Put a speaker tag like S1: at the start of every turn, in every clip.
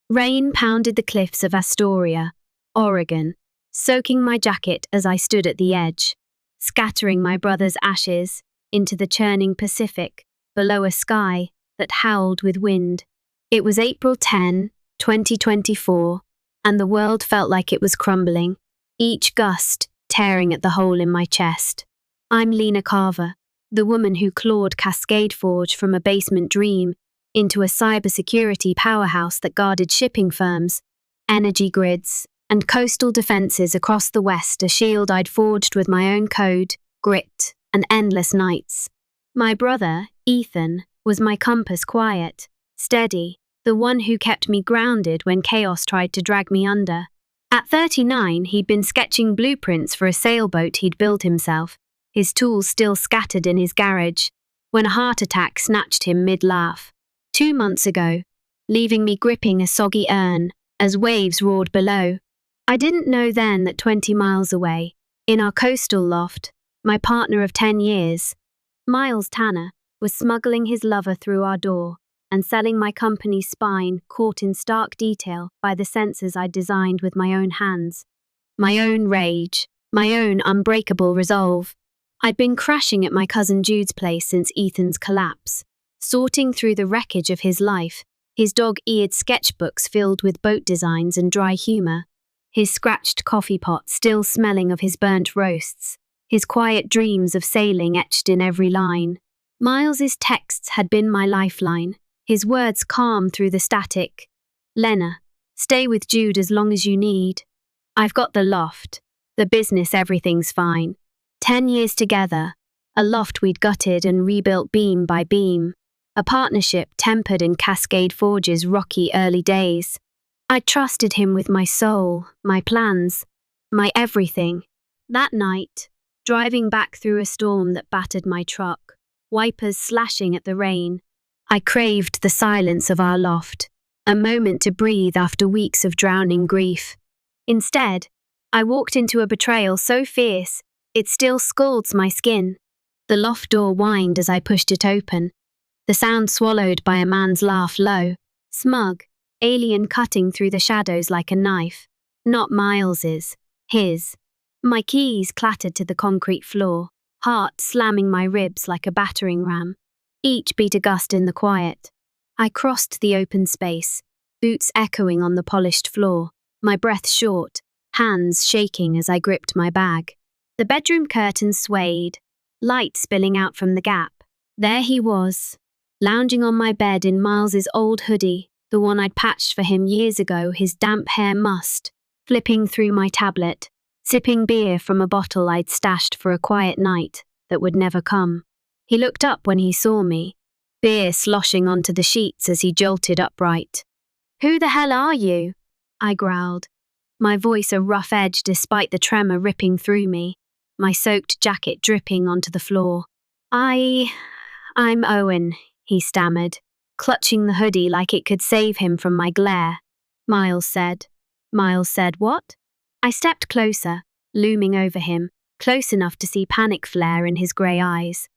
S1: Rain pounded the cliffs of Astoria, Oregon, soaking my jacket as I stood at the edge, scattering my brother's ashes into the churning Pacific below a sky that howled with wind. It was April 10, 2024, and the world felt like it was crumbling, each gust tearing at the hole in my chest. I'm Lena Carver, the woman who clawed CascadeForge from a basement dream into a cybersecurity powerhouse that guarded shipping firms, energy grids, and coastal defenses across the West, a shield I'd forged with my own code, grit, and endless nights. My brother, Ethan, was my compass, quiet, steady, the one who kept me grounded when chaos tried to drag me under. At 39, he'd been sketching blueprints for a sailboat he'd built himself, his tools still scattered in his garage, when a heart attack snatched him mid-laugh. 2 months ago, leaving me gripping a soggy urn as waves roared below. I didn't know then that 20 miles away, in our coastal loft, my partner of 10 years, Miles Tanner, was smuggling his lover through our door and selling my company's spine, caught in stark detail by the sensors I'd designed with my own hands. My own rage, my own unbreakable resolve. I'd been crashing at my cousin Jude's place since Ethan's collapse, sorting through the wreckage of his life, his dog-eared sketchbooks filled with boat designs and dry humour, his scratched coffee pot still smelling of his burnt roasts, his quiet dreams of sailing etched in every line. Miles's texts had been my lifeline, his words calm through the static. Lena, stay with Jude as long as you need. I've got the loft, the business, everything's fine. 10 years together, a loft we'd gutted and rebuilt beam by beam, a partnership tempered in CascadeForge's rocky early days. I trusted him with my soul, my plans, my everything. That night, driving back through a storm that battered my truck, wipers slashing at the rain, I craved the silence of our loft, a moment to breathe after weeks of drowning grief. Instead, I walked into a betrayal so fierce, it still scalds my skin. The loft door whined as I pushed it open, the sound swallowed by a man's laugh, low, smug, alien, cutting through the shadows like a knife. Not Miles's, his. My keys clattered to the concrete floor, heart slamming my ribs like a battering ram. Each beat a gust in the quiet. I crossed the open space, boots echoing on the polished floor, my breath short, hands shaking as I gripped my bag. The bedroom curtains swayed, light spilling out from the gap. There he was, lounging on my bed in Miles's old hoodie, the one I'd patched for him years ago, his damp hair mussed, flipping through my tablet, sipping beer from a bottle I'd stashed for a quiet night that would never come. He looked up when he saw me, beer sloshing onto the sheets as he jolted upright. "Who the hell are you?" I growled, my voice a rough edge despite the tremor ripping through me, my soaked jacket dripping onto the floor. I'm Owen," he stammered, clutching the hoodie like it could save him from my glare. Miles said. Miles said what? I stepped closer, looming over him, close enough to see panic flare in his grey eyes.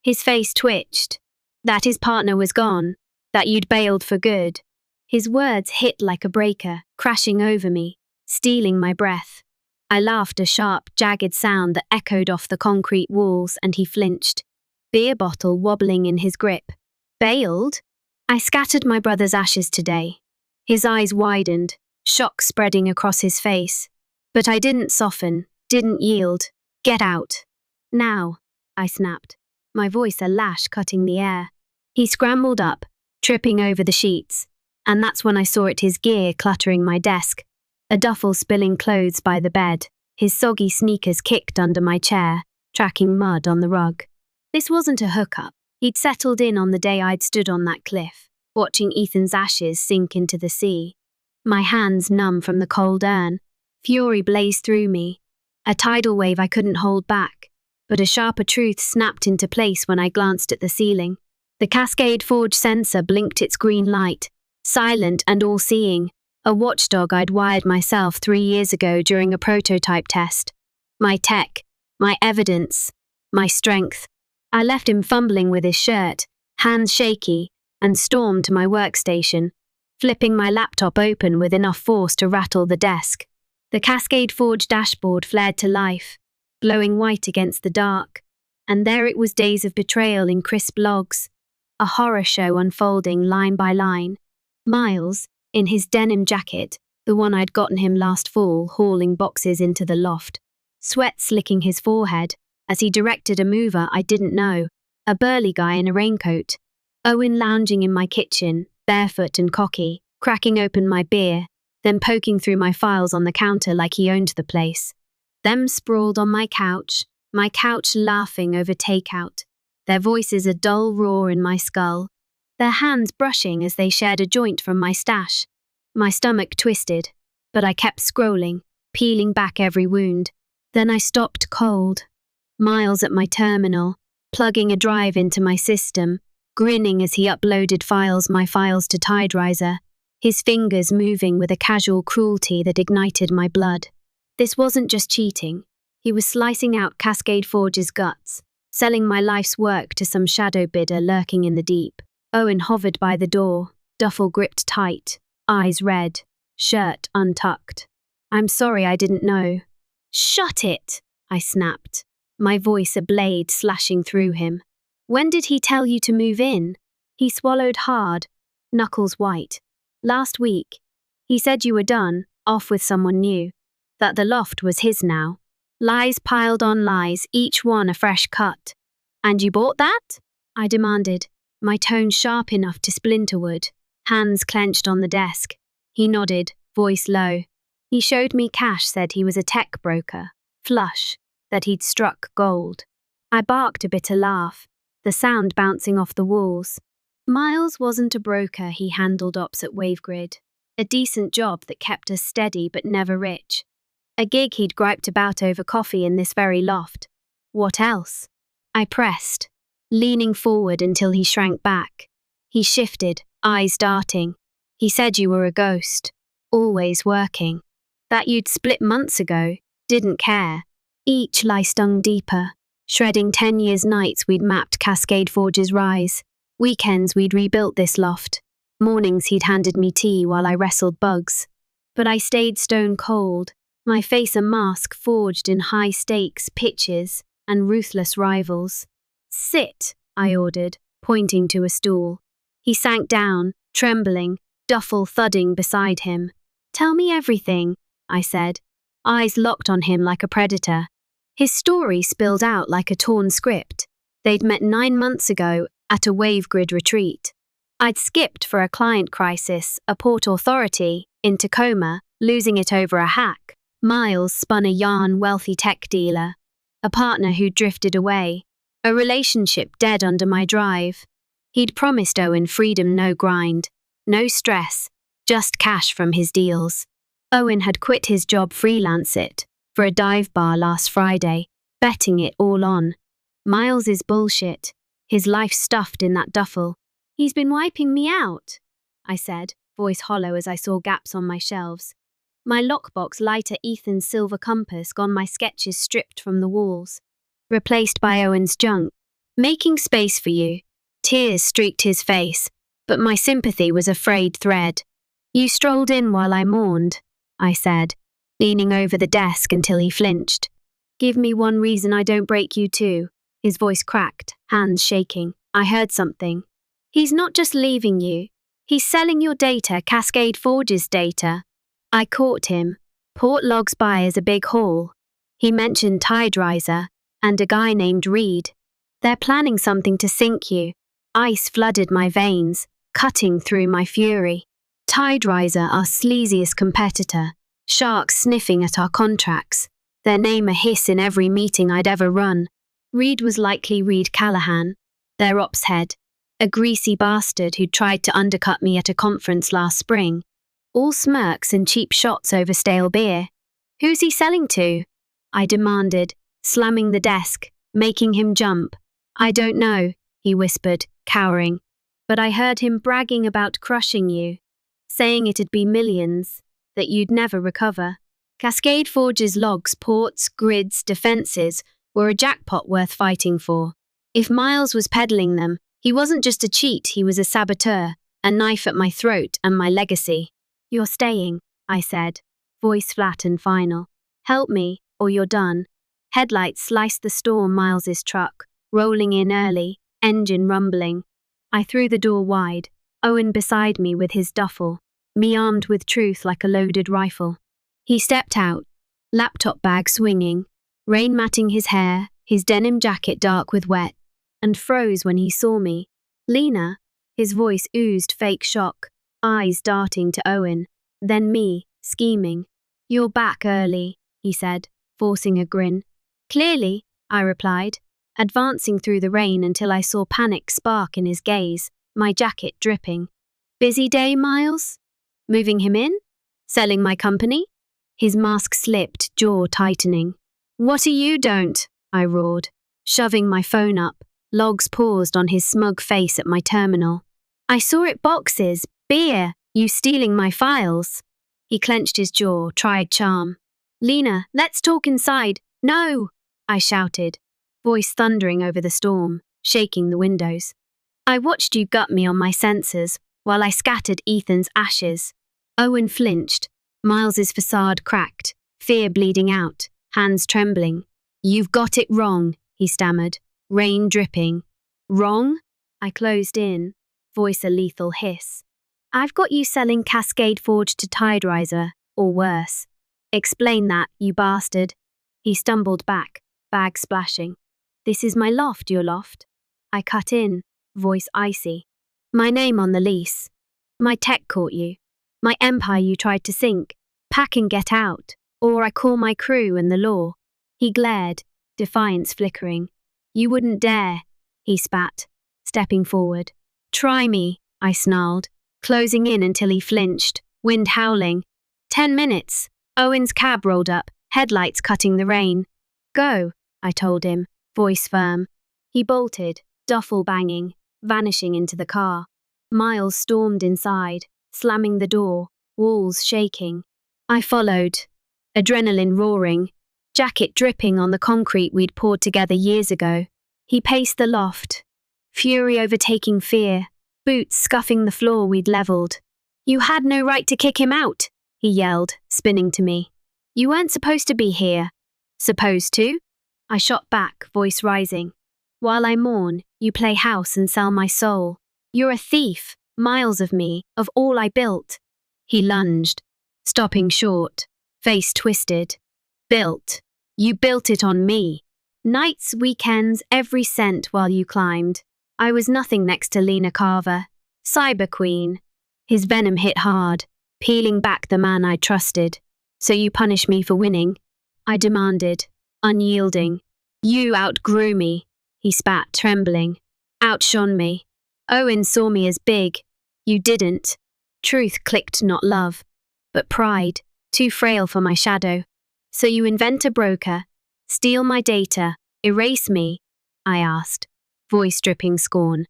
S1: His face twitched. That his partner was gone, that you'd bailed for good. His words hit like a breaker, crashing over me, stealing my breath. I laughed, a sharp, jagged sound that echoed off the concrete walls, and he flinched, beer bottle wobbling in his grip. Bailed? I scattered my brother's ashes today. His eyes widened, shock spreading across his face. But I didn't soften, didn't yield. Get out. Now, I snapped, my voice a lash cutting the air. He scrambled up, tripping over the sheets, and that's when I saw it, his gear cluttering my desk, a duffel spilling clothes by the bed, his soggy sneakers kicked under my chair, tracking mud on the rug. This wasn't a hookup. He'd settled in on the day I'd stood on that cliff, watching Ethan's ashes sink into the sea. My hands numb from the cold urn, fury blazed through me, a tidal wave I couldn't hold back, but a sharper truth snapped into place when I glanced at the ceiling. The CascadeForge sensor blinked its green light, silent and all-seeing, a watchdog I'd wired myself 3 years ago during a prototype test. My tech, my evidence, my strength. I left him fumbling with his shirt, hands shaky, and stormed to my workstation, flipping my laptop open with enough force to rattle the desk. The CascadeForge dashboard flared to life, glowing white against the dark, and there it was, days of betrayal in crisp logs, a horror show unfolding line by line. Miles, in his denim jacket, the one I'd gotten him last fall, hauling boxes into the loft, sweat slicking his forehead as he directed a mover I didn't know, a burly guy in a raincoat. Owen lounging in my kitchen, barefoot and cocky, cracking open my beer, then poking through my files on the counter like he owned the place. Them sprawled on my couch laughing over takeout, their voices a dull roar in my skull, their hands brushing as they shared a joint from my stash. My stomach twisted, but I kept scrolling, peeling back every wound. Then I stopped cold. Miles at my terminal, plugging a drive into my system, grinning as he uploaded my files to TideRiser, his fingers moving with a casual cruelty that ignited my blood. This wasn't just cheating. He was slicing out CascadeForge's guts, selling my life's work to some shadow bidder lurking in the deep. Owen hovered by the door, duffel gripped tight, eyes red, shirt untucked. "I'm sorry, I didn't know." "Shut it!" I snapped, my voice a blade slashing through him. "When did he tell you to move in?" He swallowed hard, knuckles white. "Last week. He said you were done, off with someone new, that the loft was his now." Lies piled on lies, each one a fresh cut. "And you bought that?" I demanded, my tone sharp enough to splinter wood, hands clenched on the desk. He nodded, voice low. He showed me cash, said he was a tech broker, flush, that he'd struck gold. I barked a bitter laugh, the sound bouncing off the walls. Miles wasn't a broker, he handled ops at WaveGrid. A decent job that kept us steady but never rich. A gig he'd griped about over coffee in this very loft. What else? I pressed, leaning forward until he shrank back. He shifted, eyes darting. He said you were a ghost, always working. That you'd split months ago, didn't care. Each lie stung deeper, shredding 10 years' nights we'd mapped CascadeForge's rise. Weekends we'd rebuilt this loft. Mornings he'd handed me tea while I wrestled bugs. But I stayed stone cold, my face a mask forged in high-stakes pitches and ruthless rivals. "Sit," I ordered, pointing to a stool. He sank down, trembling, duffel thudding beside him. "Tell me everything," I said, eyes locked on him like a predator. His story spilled out like a torn script. They'd met 9 months ago at a WaveGrid retreat. I'd skipped for a client crisis, a port authority, in Tacoma, losing it over a hack. Miles spun a yarn wealthy tech dealer, a partner who'd drifted away, a relationship dead under my drive. He'd promised Owen freedom, no grind, no stress, just cash from his deals. Owen had quit his job freelance it for a dive bar last Friday, betting it all on. Miles is bullshit, his life stuffed in that duffel. "He's been wiping me out," I said, voice hollow as I saw gaps on my shelves. My lockbox lighter Ethan's silver compass gone, my sketches stripped from the walls, replaced by Owen's junk. "Making space for you." Tears streaked his face, but my sympathy was a frayed thread. "You strolled in while I mourned," I said, leaning over the desk until he flinched. "Give me one reason I don't break you too." His voice cracked, hands shaking. "I heard something. He's not just leaving you. He's selling your data, CascadeForge's data." I caught him. Port logs by as a big haul. He mentioned TideRiser and a guy named Reed. "They're planning something to sink you." Ice flooded my veins, cutting through my fury. TideRiser, our sleaziest competitor, sharks sniffing at our contracts, their name a hiss in every meeting I'd ever run. Reed was likely Reed Callahan, their ops head, a greasy bastard who'd tried to undercut me at a conference last spring. All smirks and cheap shots over stale beer. "Who's he selling to?" I demanded, slamming the desk, making him jump. "I don't know," he whispered, cowering. "But I heard him bragging about crushing you, saying it'd be millions, that you'd never recover." CascadeForge's logs, ports, grids, defenses were a jackpot worth fighting for. If Miles was peddling them, he wasn't just a cheat, he was a saboteur, a knife at my throat and my legacy. You're staying, I said, voice flat and final. Help me, or you're done. Headlights sliced the storm Miles's truck, rolling in early, engine rumbling. I threw the door wide, Owen beside me with his duffel, me armed with truth like a loaded rifle. He stepped out, laptop bag swinging, rain matting his hair, his denim jacket dark with wet, and froze when he saw me. Lena, his voice oozed fake shock, eyes darting to Owen, then me, scheming. You're back early, he said, forcing a grin. Clearly, I replied, advancing through the rain until I saw panic spark in his gaze, my jacket dripping. Busy day, Miles? Moving him in? Selling my company? His mask slipped, jaw tightening. What are you don't? I roared, shoving my phone up. Logs paused on his smug face at my terminal. I saw it boxes, beer, you stealing my files. He clenched his jaw, tried charm. Lena, let's talk inside. No, I shouted, voice thundering over the storm, shaking the windows. I watched you gut me on my sensors while I scattered Ethan's ashes. Owen flinched, Miles's facade cracked, fear bleeding out, hands trembling. You've got it wrong, he stammered, rain dripping. Wrong? I closed in, voice a lethal hiss. I've got you selling CascadeForge to TideRiser, or worse. Explain that, you bastard. He stumbled back, bag splashing. This is my loft, your loft. I cut in, voice icy. My name on the lease. My tech caught you. My empire you tried to sink. Pack and get out, or I call my crew and the law. He glared, defiance flickering. You wouldn't dare, he spat, stepping forward. Try me, I snarled, closing in until he flinched, wind howling. 10 minutes. Owen's cab rolled up, headlights cutting the rain. Go, I told him, voice firm. He bolted, duffel banging, vanishing into the car. Miles stormed inside, slamming the door, walls shaking. I followed, adrenaline roaring, jacket dripping on the concrete we'd poured together years ago. He paced the loft, fury overtaking fear, boots scuffing the floor we'd leveled. You had no right to kick him out, he yelled, spinning to me. You weren't supposed to be here. Supposed to? I shot back, voice rising. While I mourn, you play house and sell my soul. You're a thief, miles of me, of all I built. He lunged, stopping short, face twisted. Built. You built it on me. Nights, weekends, every cent while you climbed. I was nothing next to Lena Carver, cyber queen. His venom hit hard, peeling back the man I trusted. So you punish me for winning? I demanded, unyielding. You outgrew me, he spat, trembling. Outshone me. Owen saw me as big. You didn't. Truth clicked, not love, but pride, too frail for my shadow. So you invent a broker, steal my data, erase me? I asked, voice dripping scorn.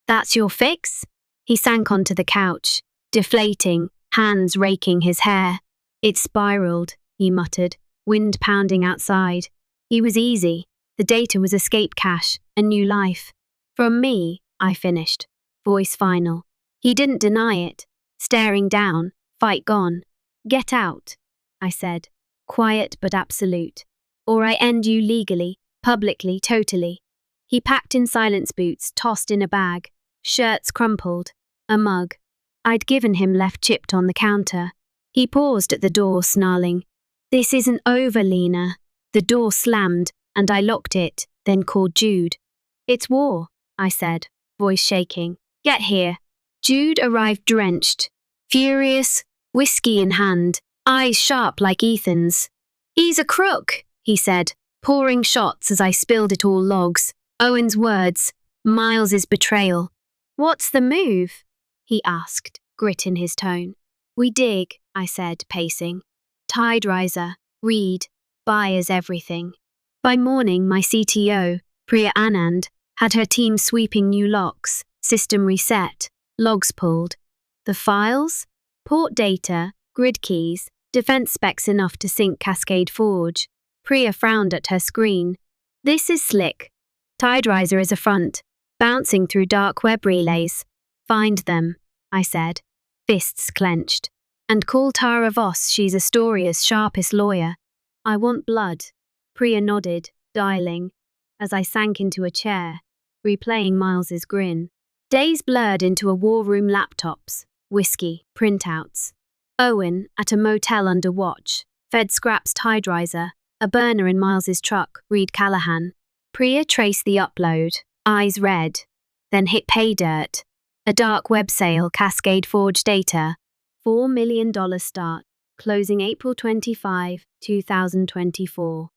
S1: That's your fix? He sank onto the couch, deflating, hands raking his hair. It spiraled, he muttered, wind pounding outside. He was easy. The data was escape cache, a new life. From me, I finished, voice final. He didn't deny it, staring down, fight gone. Get out, I said, quiet but absolute. Or I end you legally, publicly, totally. He packed in silence boots, tossed in a bag, shirts crumpled, a mug. I'd given him left chipped on the counter. He paused at the door, snarling. This isn't over, Lena. The door slammed, and I locked it, then called Jude. It's war, I said, voice shaking. Get here. Jude arrived drenched, furious, whiskey in hand, eyes sharp like Ethan's. He's a crook, he said, pouring shots as I spilled it all logs. Owen's words, Miles's betrayal. What's the move? He asked, grit in his tone. We dig, I said, pacing. TideRiser, read, buyers everything. By morning, my CTO, Priya had her team sweeping new locks, system reset, logs pulled. The files? Port data, grid keys, defense specs enough to sync CascadeForge. Priya frowned at her screen. This is slick. TideRiser is a front, bouncing through dark web relays. Find them. I said, fists clenched. And call Tara Voss, she's Astoria's sharpest lawyer. I want blood. Priya nodded, dialing, as I sank into a chair, replaying Miles's grin. Days blurred into a war room, laptops, whiskey, printouts. Owen, at a motel under watch, fed scraps TideRiser, a burner in Miles's truck, Reed Callahan. Priya traced the upload, eyes red, then hit pay dirt. A dark web sale, CascadeForge data, $4 million start, closing April 25, 2024.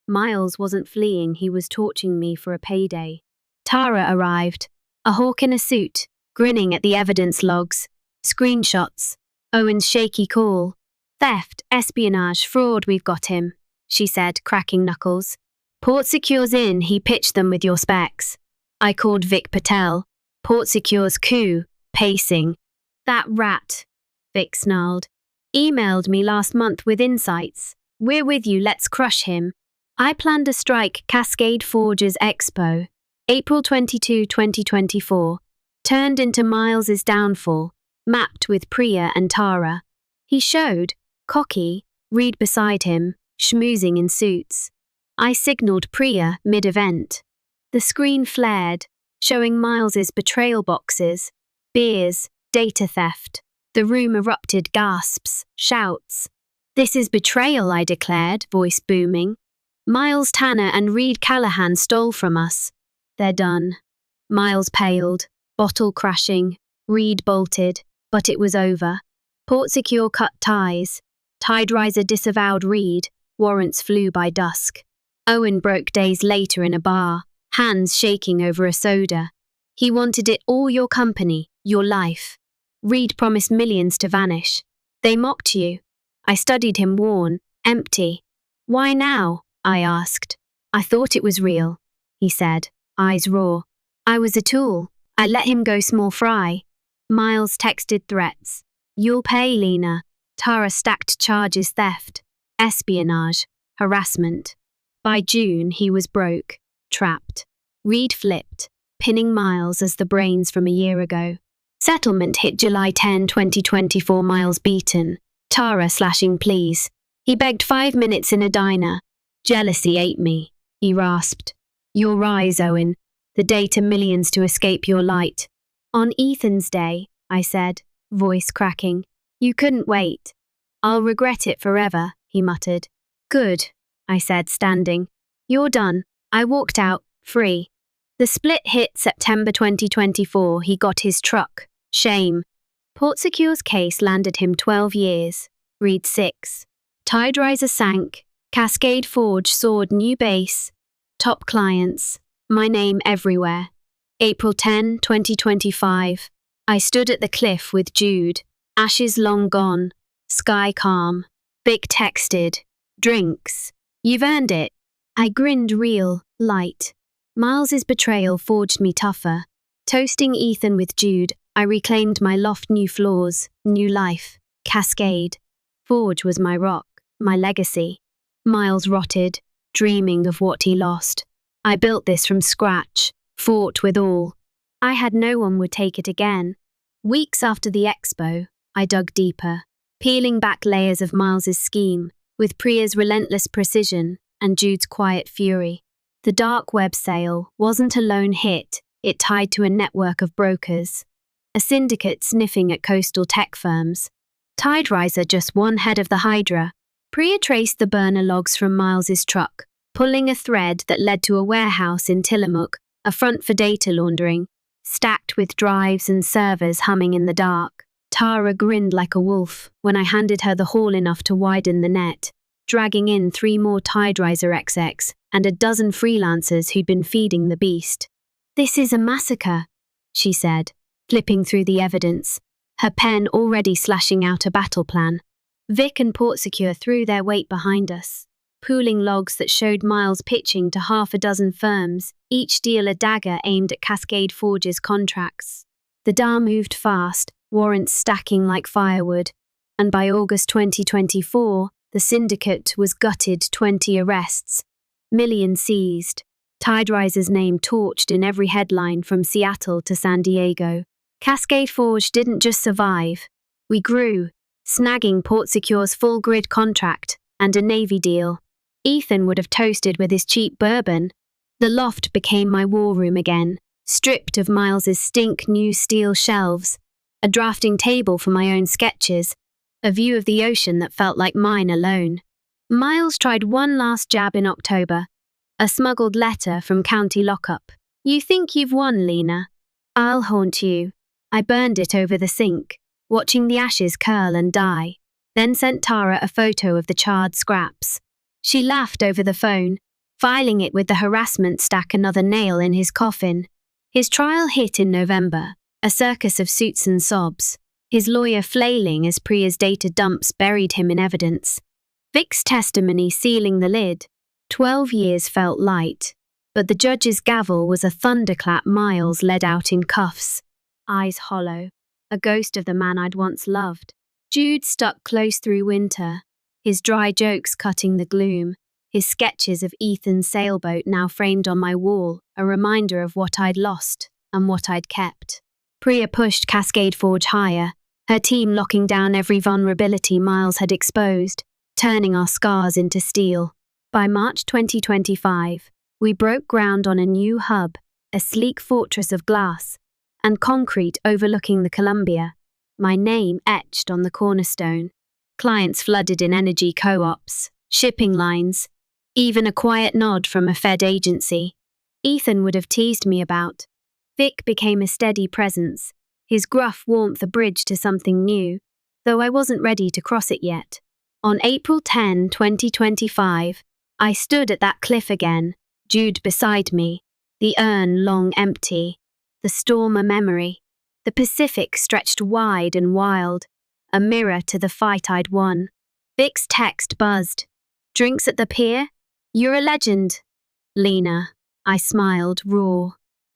S1: Miles wasn't fleeing, he was torching me for a payday. Tara arrived, a hawk in a suit, grinning at the evidence logs. Screenshots. Owen's shaky call. Theft, espionage, fraud, we've got him, she said, cracking knuckles. PortSecure's in, he pitched them with your specs. I called Vic Patel. PortSecure's coup, pacing. That rat, Vic snarled. Emailed me last month with insights. We're with you, let's crush him. I planned a strike, CascadeForge's Expo. April 22, 2024. Turned into Miles's downfall, mapped with Priya and Tara. He showed, cocky, Reed beside him, schmoozing in suits. I signaled Priya mid-event. The screen flared, showing Miles's betrayal boxes, beers, data theft. The room erupted, gasps, shouts. This is betrayal, I declared, voice booming. Miles Tanner and Reed Callahan stole from us. They're done. Miles paled, bottle crashing. Reed bolted, but it was over. PortSecure cut ties. TideRiser disavowed Reed. Warrants flew by dusk. Owen broke days later in a bar, hands shaking over a soda. He wanted it all, your company, your life. Reed promised millions to vanish. They mocked you. I studied him, worn, empty. Why now? I asked. I thought it was real, he said, eyes raw. I was a tool. I let him go small fry. Miles texted threats. You'll pay, Lena. Tara stacked charges, theft, espionage, harassment. By June, he was broke, trapped. Reed flipped, pinning Miles as the brains from a year ago. Settlement hit July 10, 2024, Miles beaten. Tara slashing pleas. He begged 5 minutes in a diner. Jealousy ate me, he rasped. Your rise, Owen. The day to millions to escape your light. On Ethan's day, I said, voice cracking. You couldn't wait. I'll regret it forever, he muttered. Good, I said, standing. You're done. I walked out, free. The split hit September 2024, he got his truck. Shame. PortSecure's case landed him 12 years. Reed 6. TideRiser sank. CascadeForge soared new base. Top clients. My name everywhere. April 10, 2025. I stood at the cliff with Jude. Ashes long gone. Sky calm. Vic texted. Drinks. You've earned it. I grinned, real, light. Miles's betrayal forged me tougher. Toasting Ethan with Jude, I reclaimed my loft, new floors, new life. Cascade. Forge was my rock, my legacy. Miles rotted, dreaming of what he lost. I built this from scratch, fought with all. I had no one would take it again. Weeks after the expo, I dug deeper, peeling back layers of Miles's scheme, with Priya's relentless precision and Jude's quiet fury. The dark web sale wasn't a lone hit, it tied to a network of brokers. A syndicate sniffing at coastal tech firms. TideRiser just one head of the Hydra. Priya traced the burner logs from Miles's truck, pulling a thread that led to a warehouse in Tillamook, a front for data laundering, stacked with drives and servers humming in the dark. Tara grinned like a wolf when I handed her the haul enough to widen the net, dragging in 3 more TideRiser XX and a dozen freelancers who'd been feeding the beast. This is a massacre, she said, flipping through the evidence, her pen already slashing out a battle plan. Vic and PortSecure threw their weight behind us, pooling logs that showed Miles pitching to 6 firms, each deal a dagger aimed at CascadeForge's contracts. The DAR moved fast, warrants stacking like firewood, and by August 2024, the syndicate was gutted, 20 arrests, millions seized, TideRiser's name torched in every headline from Seattle to San Diego. CascadeForge didn't just survive. We grew, snagging PortSecure's full grid contract and a Navy deal. Ethan would have toasted with his cheap bourbon. The loft became my war room again, stripped of Miles's stink-new steel shelves, a drafting table for my own sketches, a view of the ocean that felt like mine alone. Miles tried one last jab in October, a smuggled letter from county lockup. "You think you've won, Lena? I'll haunt you." I burned it over the sink, watching the ashes curl and die, then sent Tara a photo of the charred scraps. She laughed over the phone, filing it with the harassment stack another nail in his coffin. His trial hit in November, a circus of suits and sobs, his lawyer flailing as Priya's data dumps buried him in evidence. Vic's testimony sealing the lid. 12 years felt light, but the judge's gavel was a thunderclap. Miles led out in cuffs, eyes hollow, a ghost of the man I'd once loved. Jude stuck close through winter, his dry jokes cutting the gloom, his sketches of Ethan's sailboat now framed on my wall, a reminder of what I'd lost and what I'd kept. Priya pushed CascadeForge higher, her team locking down every vulnerability Miles had exposed, turning our scars into steel. By March 2025, we broke ground on a new hub, a sleek fortress of glass and concrete overlooking the Columbia, my name etched on the cornerstone. Clients flooded in energy co-ops, shipping lines, even a quiet nod from a Fed agency Ethan would have teased me about. Vic became a steady presence, his gruff warmth a bridge to something new, though I wasn't ready to cross it yet. On April 10, 2025, I stood at that cliff again, Jude beside me, the urn long empty, the storm a memory. The Pacific stretched wide and wild, a mirror to the fight I'd won. Vic's text buzzed. "Drinks at the pier? You're a legend." "Lena." I smiled, raw,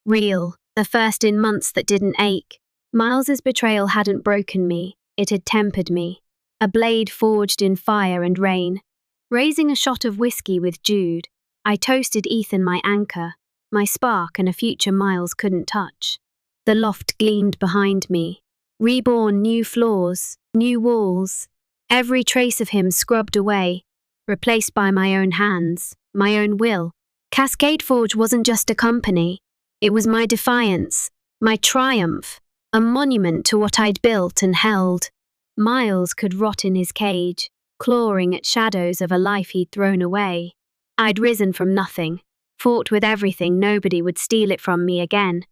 S1: real, the first in months that didn't ache. Miles's betrayal hadn't broken me, it had tempered me. A blade forged in fire and rain. Raising a shot of whiskey with Jude, I toasted Ethan my anchor, my spark and a future Miles couldn't touch. The loft gleamed behind me. Reborn, new floors, new walls. Every trace of him scrubbed away, replaced by my own hands, my own will. CascadeForge wasn't just a company. It was my defiance, my triumph, a monument to what I'd built and held. Miles could rot in his cage, clawing at shadows of a life he'd thrown away. I'd risen from nothing, fought with everything. Nobody would steal it from me again.